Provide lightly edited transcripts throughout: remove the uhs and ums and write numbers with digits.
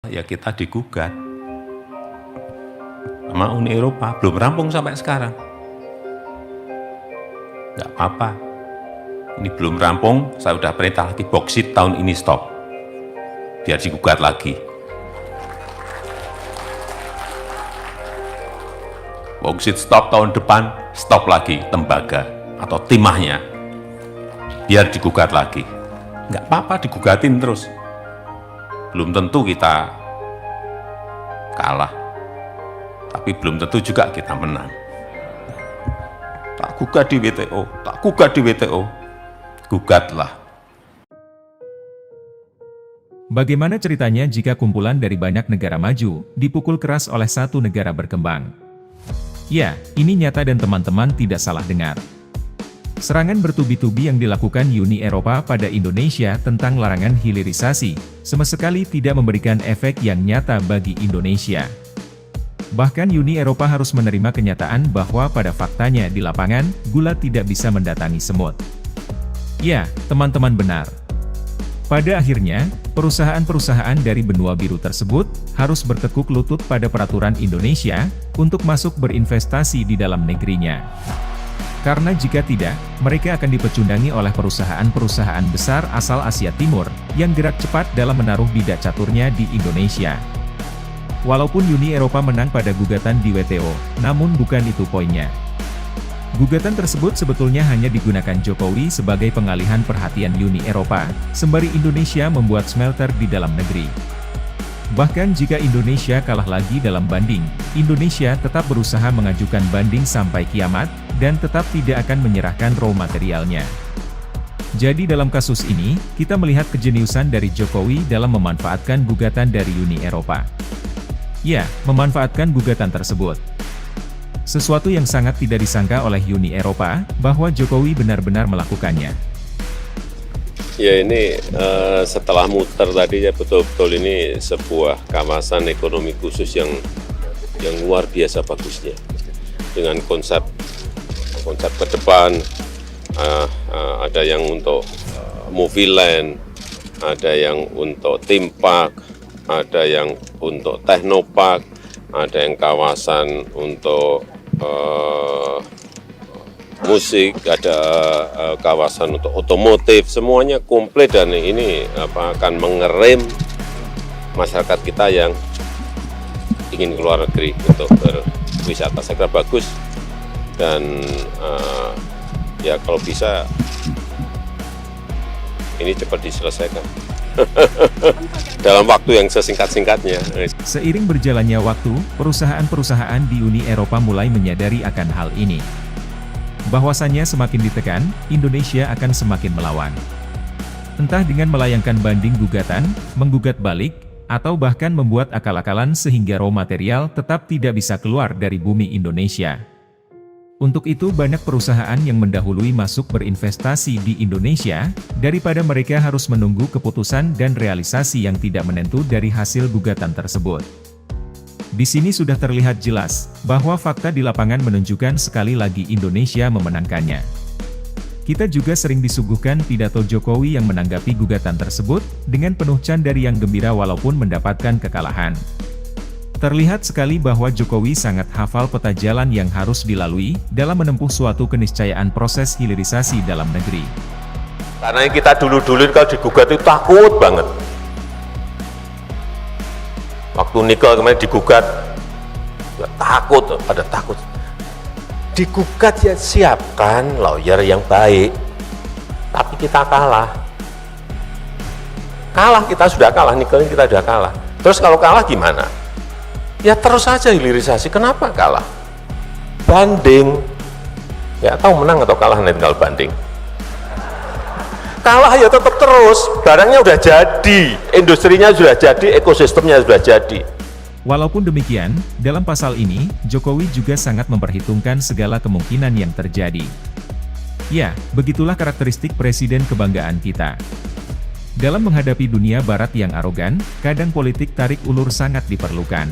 ya kita digugat sama Uni Eropa, belum rampung sampai sekarang. Nggak apa-apa, ini belum rampung, saya udah perintah lagi, boksit tahun ini stop, biar digugat lagi. Boksit stop tahun depan, stop lagi tembaga atau timahnya, biar digugat lagi. Nggak apa-apa, digugatin terus. Belum tentu kita kalah, tapi belum tentu juga kita menang. Tak gugat di WTO, tak gugat di WTO, gugatlah. Bagaimana ceritanya jika kumpulan dari banyak negara maju dipukul keras oleh satu negara berkembang? Ya, ini nyata dan teman-teman tidak salah dengar. Serangan bertubi-tubi yang dilakukan Uni Eropa pada Indonesia tentang larangan hilirisasi, sama sekali tidak memberikan efek yang nyata bagi Indonesia. Bahkan Uni Eropa harus menerima kenyataan bahwa pada faktanya di lapangan, gula tidak bisa mendatangi semut. Ya, teman-teman benar. Pada akhirnya, perusahaan-perusahaan dari benua biru tersebut harus bertekuk lutut pada peraturan Indonesia untuk masuk berinvestasi di dalam negerinya. Karena jika tidak, mereka akan dipecundangi oleh perusahaan-perusahaan besar asal Asia Timur yang gerak cepat dalam menaruh bidak caturnya di Indonesia. Walaupun Uni Eropa menang pada gugatan di WTO, namun bukan itu poinnya. Gugatan tersebut sebetulnya hanya digunakan Jokowi sebagai pengalihan perhatian Uni Eropa, sembari Indonesia membuat smelter di dalam negeri. Bahkan jika Indonesia kalah lagi dalam banding, Indonesia tetap berusaha mengajukan banding sampai kiamat, dan tetap tidak akan menyerahkan raw materialnya. Jadi dalam kasus ini, kita melihat kejeniusan dari Jokowi dalam memanfaatkan gugatan dari Uni Eropa. Ya, memanfaatkan gugatan tersebut. Sesuatu yang sangat tidak disangka oleh Uni Eropa, bahwa Jokowi benar-benar melakukannya. Ya ini setelah muter tadi ya betul-betul ini sebuah kawasan ekonomi khusus yang luar biasa bagusnya. Dengan konsep ke depan, ada yang untuk movie land, ada yang untuk theme park, ada yang untuk technopark, ada yang kawasan untuk musik, ada kawasan untuk otomotif, semuanya komplit dan ini akan mengerem masyarakat kita yang ingin keluar negeri untuk berwisata. Saya kira bagus dan ya kalau bisa ini cepat diselesaikan dalam waktu yang sesingkat-singkatnya. Seiring berjalannya waktu, perusahaan-perusahaan di Uni Eropa mulai menyadari akan hal ini. Bahwasannya semakin ditekan, Indonesia akan semakin melawan. Entah dengan melayangkan banding gugatan, menggugat balik, atau bahkan membuat akal-akalan sehingga raw material tetap tidak bisa keluar dari bumi Indonesia. Untuk itu banyak perusahaan yang mendahului masuk berinvestasi di Indonesia, daripada mereka harus menunggu keputusan dan realisasi yang tidak menentu dari hasil gugatan tersebut. Di sini sudah terlihat jelas, bahwa fakta di lapangan menunjukkan sekali lagi Indonesia memenangkannya. Kita juga sering disuguhkan pidato Jokowi yang menanggapi gugatan tersebut, dengan penuh canda yang gembira walaupun mendapatkan kekalahan. Terlihat sekali bahwa Jokowi sangat hafal peta jalan yang harus dilalui, dalam menempuh suatu keniscayaan proses hilirisasi dalam negeri. Karena yang kita dulu-dulu kalau digugat itu takut banget. Waktu nikel kemarin digugat, ya takut, pada takut. Digugat ya siapkan lawyer yang baik, tapi kita kalah. Kalah, kita sudah kalah, nikel kita sudah kalah. Terus kalau kalah gimana? Ya terus saja hilirisasi, kenapa kalah? Banding, ya tahu menang atau kalah nanti kalau banding. Kalah ya tetap terus, barangnya udah jadi, industrinya sudah jadi, ekosistemnya sudah jadi. Walaupun demikian, dalam pasal ini, Jokowi juga sangat memperhitungkan segala kemungkinan yang terjadi. Ya, begitulah karakteristik presiden kebanggaan kita. Dalam menghadapi dunia barat yang arogan, kadang politik tarik ulur sangat diperlukan.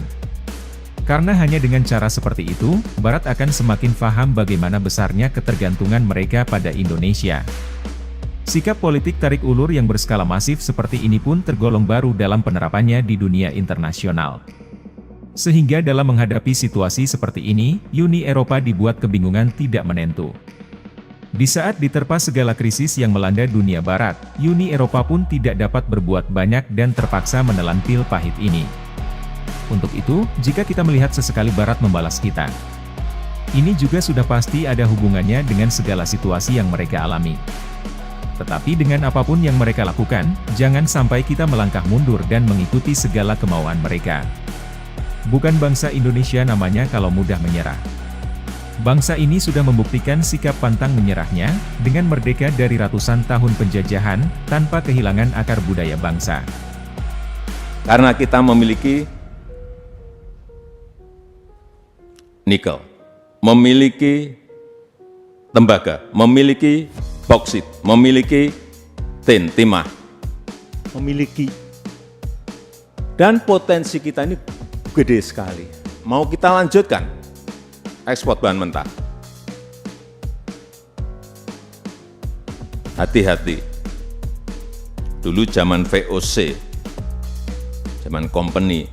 Karena hanya dengan cara seperti itu, barat akan semakin paham bagaimana besarnya ketergantungan mereka pada Indonesia. Sikap politik tarik ulur yang berskala masif seperti ini pun tergolong baru dalam penerapannya di dunia internasional. Sehingga dalam menghadapi situasi seperti ini, Uni Eropa dibuat kebingungan tidak menentu. Di saat diterpa segala krisis yang melanda dunia barat, Uni Eropa pun tidak dapat berbuat banyak dan terpaksa menelan pil pahit ini. Untuk itu, jika kita melihat sesekali barat membalas kita, ini juga sudah pasti ada hubungannya dengan segala situasi yang mereka alami. Tetapi dengan apapun yang mereka lakukan, jangan sampai kita melangkah mundur dan mengikuti segala kemauan mereka. Bukan bangsa Indonesia namanya kalau mudah menyerah. Bangsa ini sudah membuktikan sikap pantang menyerahnya, dengan merdeka dari ratusan tahun penjajahan, tanpa kehilangan akar budaya bangsa. Karena kita memiliki nikel, memiliki tembaga, memiliki bauksit, memiliki tin, timah, memiliki. Dan potensi kita ini gede sekali. Mau kita lanjutkan ekspor bahan mentah. Hati-hati. Dulu zaman VOC, zaman company,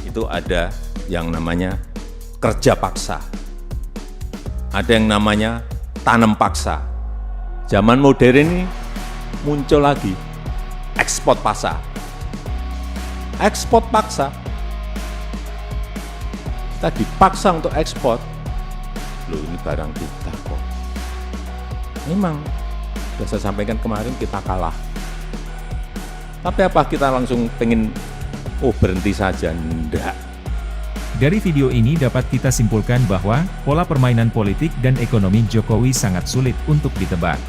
itu ada yang namanya kerja paksa. Ada yang namanya tanam paksa. Zaman modern ini muncul lagi ekspor paksa. Ekspor paksa. Kita dipaksa untuk ekspor. Loh, ini barang kita kok. Memang, sudah saya sampaikan kemarin kita kalah. Tapi apa kita langsung pengen, berhenti saja? Enggak. Dari video ini dapat kita simpulkan bahwa, pola permainan politik dan ekonomi Jokowi sangat sulit untuk ditebak.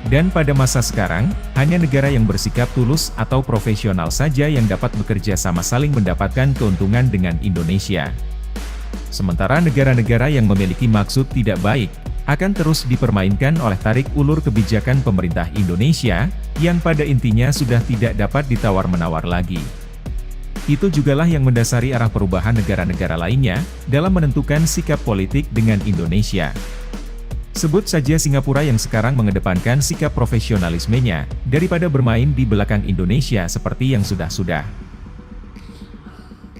Dan pada masa sekarang, hanya negara yang bersikap tulus atau profesional saja yang dapat bekerja sama saling mendapatkan keuntungan dengan Indonesia. Sementara negara-negara yang memiliki maksud tidak baik, akan terus dipermainkan oleh tarik ulur kebijakan pemerintah Indonesia, yang pada intinya sudah tidak dapat ditawar-menawar lagi. Itu jugalah yang mendasari arah perubahan negara-negara lainnya, dalam menentukan sikap politik dengan Indonesia. Sebut saja Singapura yang sekarang mengedepankan sikap profesionalismenya, daripada bermain di belakang Indonesia seperti yang sudah-sudah.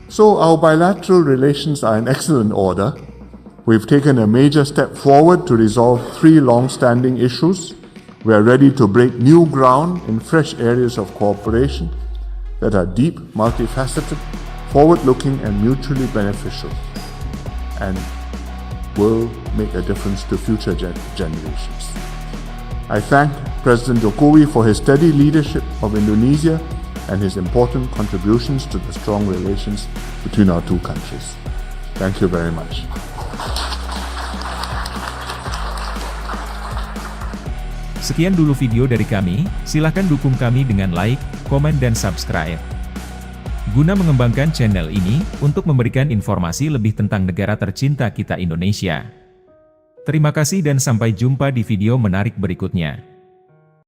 So our bilateral relations are in excellent order. We've taken a major step forward to resolve 3 long-standing issues. We are ready to break new ground in fresh areas of cooperation that are deep, multifaceted, forward-looking and mutually beneficial, and will make a difference to future generations. I thank President Jokowi for his steady leadership of Indonesia and his important contributions to the strong relations between our two countries. Thank you very much. Sekian dulu video dari kami, silahkan dukung kami dengan like, komen dan subscribe. Guna mengembangkan channel ini, untuk memberikan informasi lebih tentang negara tercinta kita Indonesia. Terima kasih dan sampai jumpa di video menarik berikutnya.